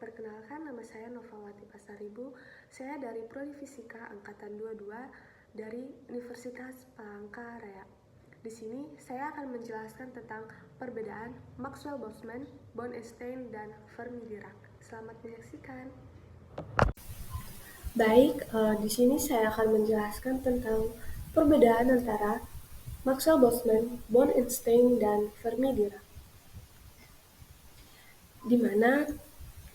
Perkenalkan, nama saya Novawati Pasaribu. Saya dari Prodi Fisika Angkatan 22 dari Universitas Palangkaraya. Di sini saya akan menjelaskan tentang perbedaan Maxwell-Boltzmann, Bose-Einstein, dan Fermi-Dirac. Selamat menyaksikan. Baik, di sini saya akan menjelaskan tentang perbedaan antara Maxwell-Boltzmann, Bose-Einstein, dan Fermi-Dirac. Di mana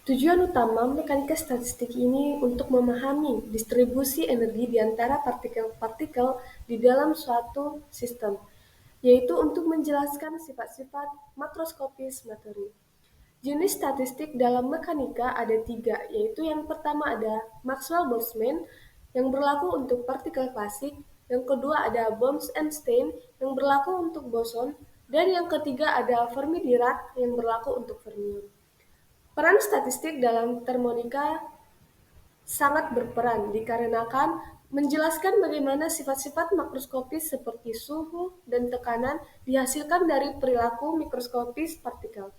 tujuan utama mekanika statistik ini untuk memahami distribusi energi di antara partikel-partikel di dalam suatu sistem, yaitu untuk menjelaskan sifat-sifat makroskopis materi. Jenis statistik dalam mekanika ada 3, yaitu yang pertama ada Maxwell-Boltzmann yang berlaku untuk partikel klasik, yang kedua ada Bose-Einstein yang berlaku untuk boson, dan yang ketiga ada Fermi-Dirac yang berlaku untuk fermion. Peran statistik dalam termonika sangat berperan dikarenakan menjelaskan bagaimana sifat-sifat makroskopis seperti suhu dan tekanan dihasilkan dari perilaku mikroskopis partikel.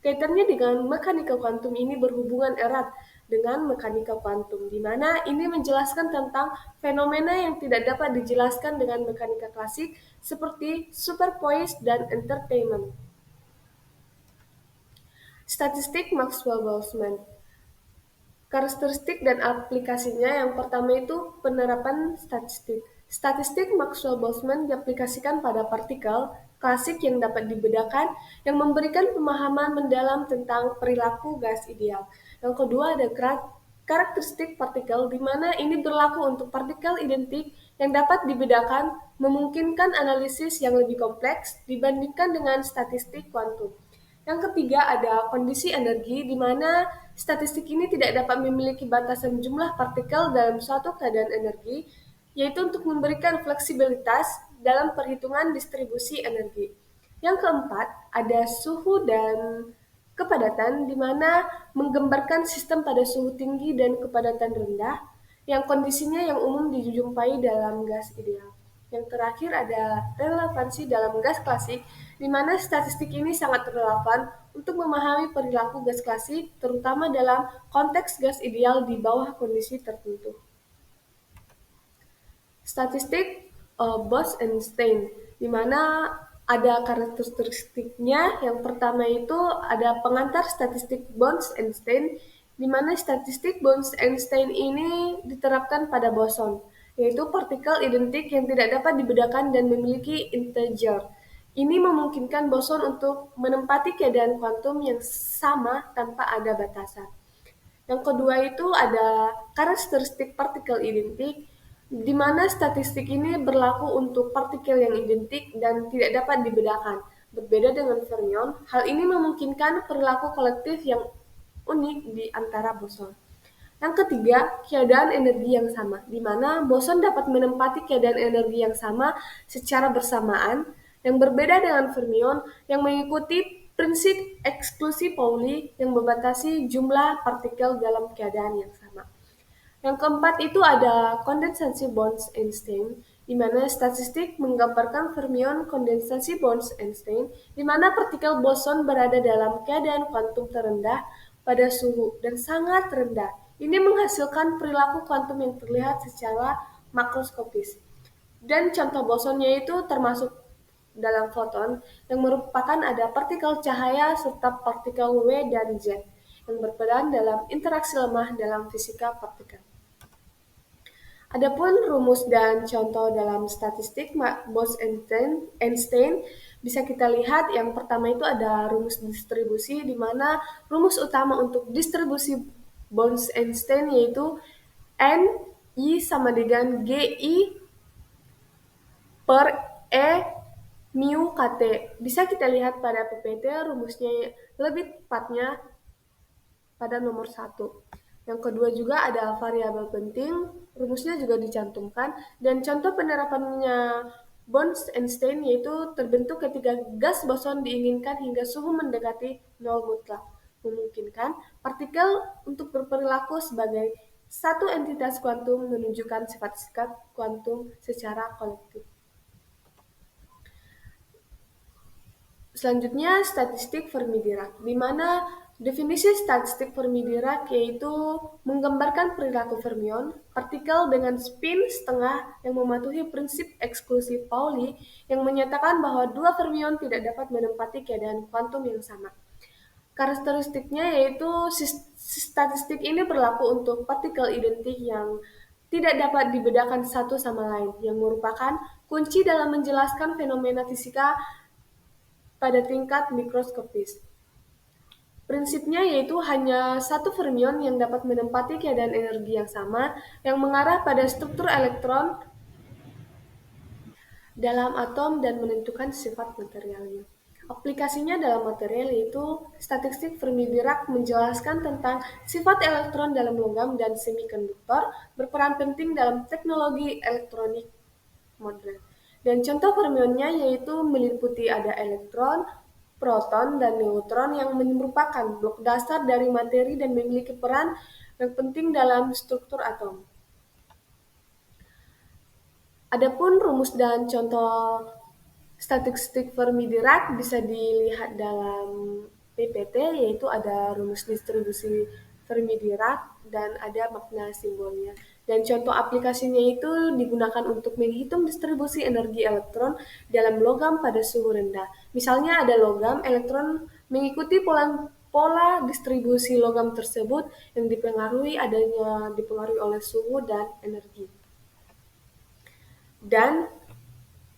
Kaitannya dengan mekanika kuantum ini berhubungan erat dengan mekanika kuantum, di mana ini menjelaskan tentang fenomena yang tidak dapat dijelaskan dengan mekanika klasik seperti superpoise dan entertainment. Statistik Maxwell-Boltzmann. Karakteristik dan aplikasinya yang pertama itu penerapan statistik. Statistik Maxwell-Boltzmann diaplikasikan pada partikel klasik yang dapat dibedakan yang memberikan pemahaman mendalam tentang perilaku gas ideal. Yang kedua ada karakteristik partikel di mana ini berlaku untuk partikel identik yang dapat dibedakan memungkinkan analisis yang lebih kompleks dibandingkan dengan statistik kuantum. Yang ketiga ada kondisi energi di mana statistik ini tidak dapat memiliki batasan jumlah partikel dalam suatu keadaan energi, yaitu untuk memberikan fleksibilitas dalam perhitungan distribusi energi. Yang keempat ada suhu dan kepadatan di mana menggambarkan sistem pada suhu tinggi dan kepadatan rendah, yang kondisinya yang umum dijumpai dalam gas ideal. Yang terakhir ada relevansi dalam gas klasik, di mana statistik ini sangat relevan untuk memahami perilaku gas klasik, terutama dalam konteks gas ideal di bawah kondisi tertentu. Statistik Bose-Einstein, di mana ada karakteristiknya. Yang pertama itu ada pengantar statistik Bose-Einstein, di mana statistik Bose-Einstein ini diterapkan pada boson, yaitu partikel identik yang tidak dapat dibedakan dan memiliki integer. Ini memungkinkan boson untuk menempati keadaan kuantum yang sama tanpa ada batasan. Yang kedua itu ada karakteristik partikel identik, di mana statistik ini berlaku untuk partikel yang identik dan tidak dapat dibedakan. Berbeda dengan fermion, hal ini memungkinkan perilaku kolektif yang unik di antara boson. Yang ketiga, keadaan energi yang sama, di mana boson dapat menempati keadaan energi yang sama secara bersamaan, yang berbeda dengan fermion yang mengikuti prinsip eksklusi Pauli yang membatasi jumlah partikel dalam keadaan yang sama. Yang keempat itu ada kondensasi Bose-Einstein, di mana statistik menggambarkan fermion kondensasi Bose-Einstein, di mana partikel boson berada dalam keadaan kuantum terendah pada suhu dan sangat rendah. Ini menghasilkan perilaku kuantum yang terlihat secara makroskopis. Dan contoh bosonnya itu termasuk dalam foton, yang merupakan ada partikel cahaya serta partikel W dan Z, yang berperan dalam interaksi lemah dalam fisika partikel. Adapun rumus dan contoh dalam statistik Bose-Einstein bisa kita lihat. Yang pertama itu ada rumus distribusi, di mana rumus utama untuk distribusi Bose-Einstein yaitu N I sama dengan GI per E mu KT. Bisa kita lihat pada PPT rumusnya lebih tepatnya pada nomor 1. Yang kedua juga ada variabel penting, rumusnya juga dicantumkan, dan contoh penerapannya Bose-Einstein yaitu terbentuk ketika gas boson diinginkan hingga suhu mendekati 0 mutlak, memungkinkan partikel untuk berperilaku sebagai satu entitas kuantum menunjukkan sifat-sifat kuantum secara kolektif. Selanjutnya statistik Fermi-Dirac, di mana Definisi statistik Fermi-Dirac yaitu menggambarkan perilaku fermion, partikel dengan spin setengah yang mematuhi prinsip eksklusi Pauli yang menyatakan bahwa dua fermion tidak dapat menempati keadaan kuantum yang sama. Karakteristiknya yaitu statistik ini berlaku untuk partikel identik yang tidak dapat dibedakan satu sama lain, yang merupakan kunci dalam menjelaskan fenomena fisika pada tingkat mikroskopis. Prinsipnya yaitu hanya satu fermion yang dapat menempati keadaan energi yang sama yang mengarah pada struktur elektron dalam atom dan menentukan sifat materialnya. Aplikasinya dalam material yaitu statistik Fermi-Dirac menjelaskan tentang sifat elektron dalam logam dan semikonduktor berperan penting dalam teknologi elektronik modern. Dan contoh fermionnya yaitu meliputi ada elektron, proton, dan neutron yang merupakan blok dasar dari materi dan memiliki peran yang penting dalam struktur atom. Adapun rumus dan contoh statistik Fermi-Dirac bisa dilihat dalam PPT, yaitu ada rumus distribusi Fermi-Dirac dan ada makna simbolnya. Dan contoh aplikasinya itu digunakan untuk menghitung distribusi energi elektron dalam logam pada suhu rendah. Misalnya ada logam, elektron mengikuti pola distribusi logam tersebut yang dipengaruhi oleh suhu dan energi. Dan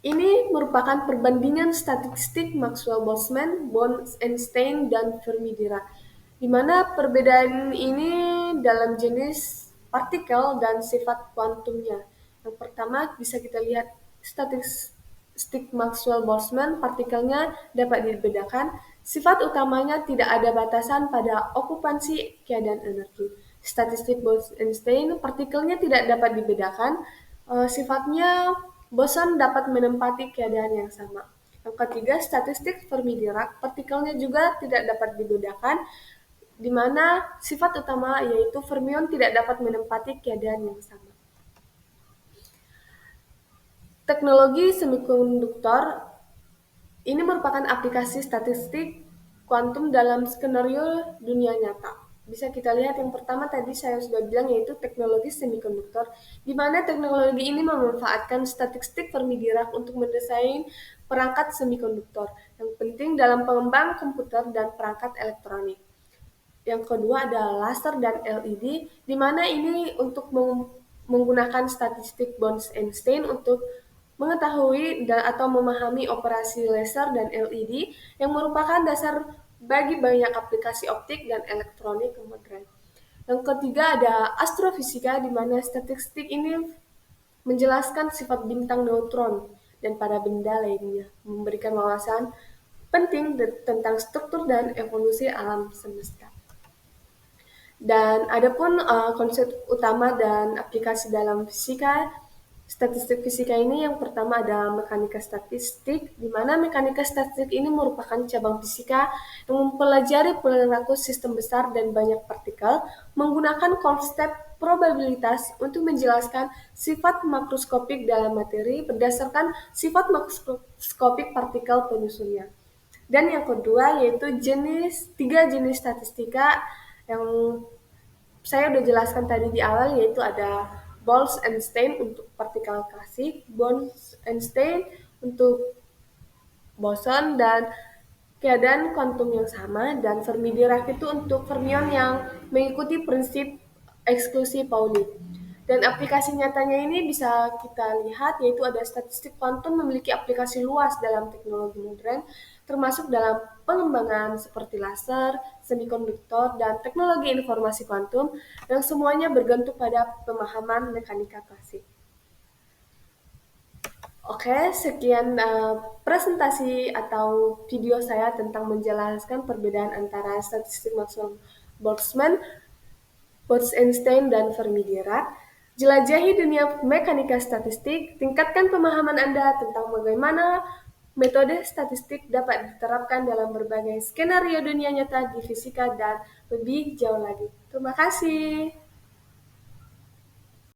ini merupakan perbandingan statistik Maxwell-Boltzmann, Bose-Einstein, dan Fermi-Dirac, di mana perbedaan ini dalam jenis partikel dan sifat kuantumnya. Yang pertama bisa kita lihat statistik Maxwell-Boltzmann, partikelnya dapat dibedakan, sifat utamanya tidak ada batasan pada okupansi keadaan energi. Statistik Bose-Einstein, partikelnya tidak dapat dibedakan, sifatnya boson dapat menempati keadaan yang sama. Yang ketiga, statistik Fermi-Dirac, partikelnya juga tidak dapat dibedakan, di mana sifat utama yaitu fermion tidak dapat menempati keadaan yang sama. Teknologi semikonduktor ini merupakan aplikasi statistik kuantum dalam skenario dunia nyata. Bisa kita lihat yang pertama tadi saya sudah bilang yaitu teknologi semikonduktor, di mana teknologi ini memanfaatkan statistik Fermi-Dirac untuk mendesain perangkat semikonduktor yang penting dalam pengembang komputer dan perangkat elektronik. Yang kedua adalah laser dan LED, di mana ini untuk menggunakan statistik Bose-Einstein untuk mengetahui atau memahami operasi laser dan LED yang merupakan dasar bagi banyak aplikasi optik dan elektronik modern. Yang ketiga ada astrofisika, di mana statistik ini menjelaskan sifat bintang neutron dan pada benda lainnya, memberikan wawasan penting tentang struktur dan evolusi alam semesta. Dan adapun konsep utama dan aplikasi dalam fisika, statistik fisika ini yang pertama ada mekanika statistik, di mana mekanika statistik ini merupakan cabang fisika yang mempelajari perilaku sistem besar dan banyak partikel menggunakan konsep probabilitas untuk menjelaskan sifat makroskopik dalam materi berdasarkan sifat makroskopik partikel penyusunnya. Dan yang kedua yaitu tiga jenis statistika yang saya udah jelaskan tadi di awal, yaitu ada Bose-Einstein untuk partikel klasik, Bose-Einstein untuk boson dan keadaan kuantum yang sama, dan Fermi-Dirac itu untuk fermion yang mengikuti prinsip eksklusi Pauli. Dan aplikasi nyatanya ini bisa kita lihat, yaitu ada statistik kuantum memiliki aplikasi luas dalam teknologi modern, termasuk dalam pengembangan seperti laser, semikonduktor, dan teknologi informasi kuantum, yang semuanya bergantung pada pemahaman mekanika klasik. Oke, sekian presentasi atau video saya tentang menjelaskan perbedaan antara statistik Maxwell-Boltzmann, Bose-Einstein, dan Fermi-Dirac. Jelajahi dunia mekanika statistik, tingkatkan pemahaman Anda tentang bagaimana metode statistik dapat diterapkan dalam berbagai skenario dunia nyata di fisika dan lebih jauh lagi. Terima kasih.